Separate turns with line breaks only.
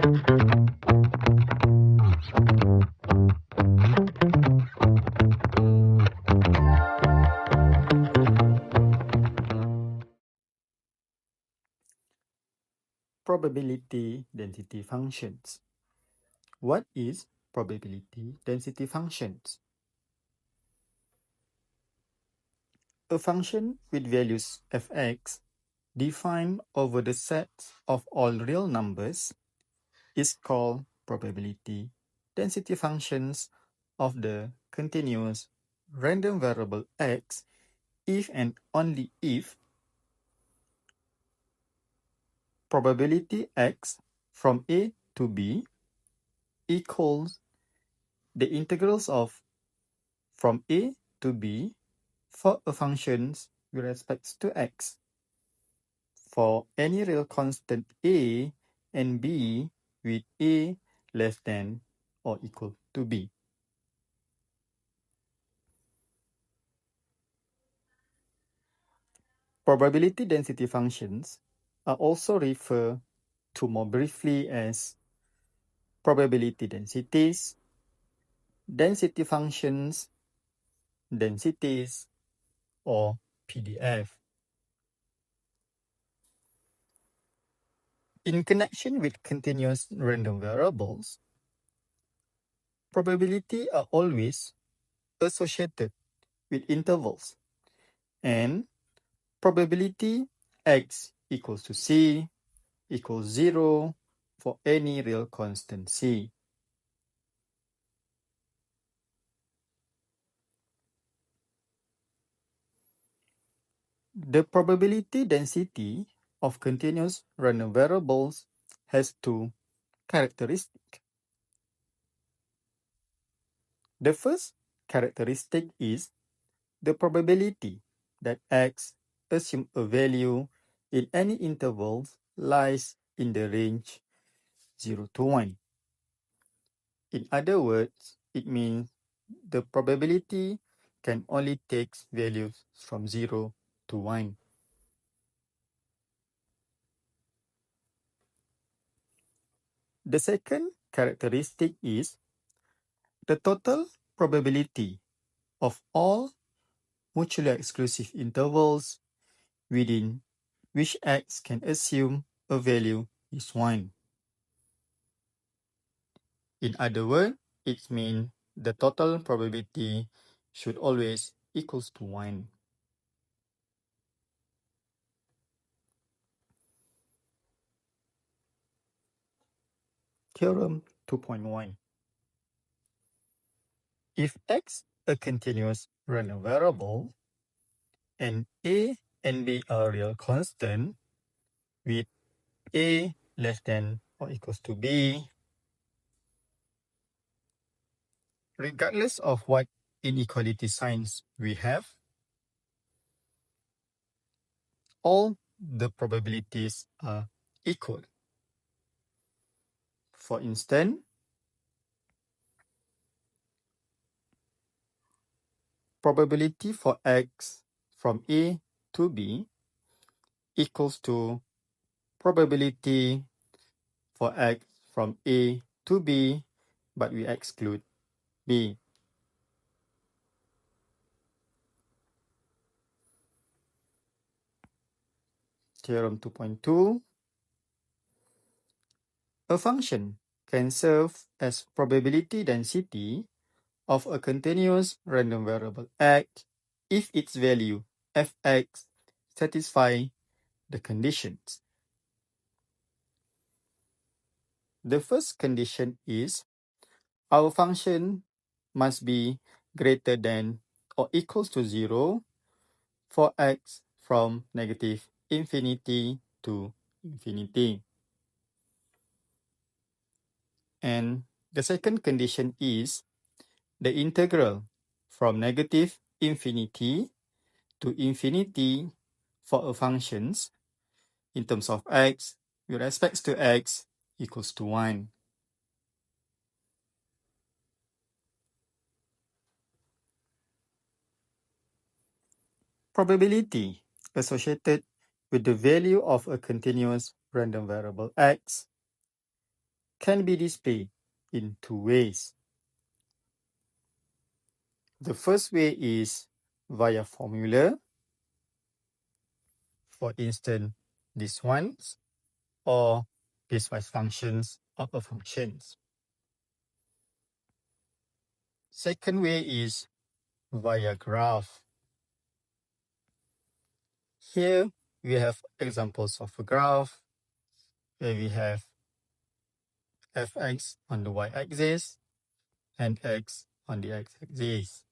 Probability density functions. What is probability density functions? A function with values fx defined over the set of all real numbers is called probability density functions of the continuous random variable x if and only if probability x from a to b equals the integrals of from a to b for a function with respect to x for any real constant a and b with a less than or equal to b. Probability density functions are also referred to more briefly as probability densities, density functions, densities, or PDF. In connection with continuous random variables, probability are always associated with intervals, and probability x equals to c equals 0 for any real constant c. The probability density of continuous random variables has two characteristics. The first characteristic is the probability that x assume a value in any interval lies in the range 0 to 1. In other words, it means the probability can only take values from 0 to 1. The second characteristic is the total probability of all mutually exclusive intervals within which x can assume a value is 1. In other words, it means the total probability should always equals to 1. Theorem 2.1. If x a continuous random variable and a and b are real constant with a less than or equals to b, regardless of what inequality signs we have, all the probabilities are equal. For instance, probability for x from a to b equals to probability for x from a to b, but we exclude b. Theorem 2.2. A function can serve as probability density of a continuous random variable x if its value fx satisfy the conditions. The first condition is our function must be greater than or equals to 0 for x from negative infinity to infinity. And the second condition is the integral from negative infinity to infinity for a functions in terms of x with respect to x equals to 1. Probability associated with the value of a continuous random variable x can be displayed in two ways. The first way is via formula. For instance, this ones, or piecewise functions of a functions. Second way is via graph. Here we have examples of a graph where we have fx on the y-axis and x on the x-axis.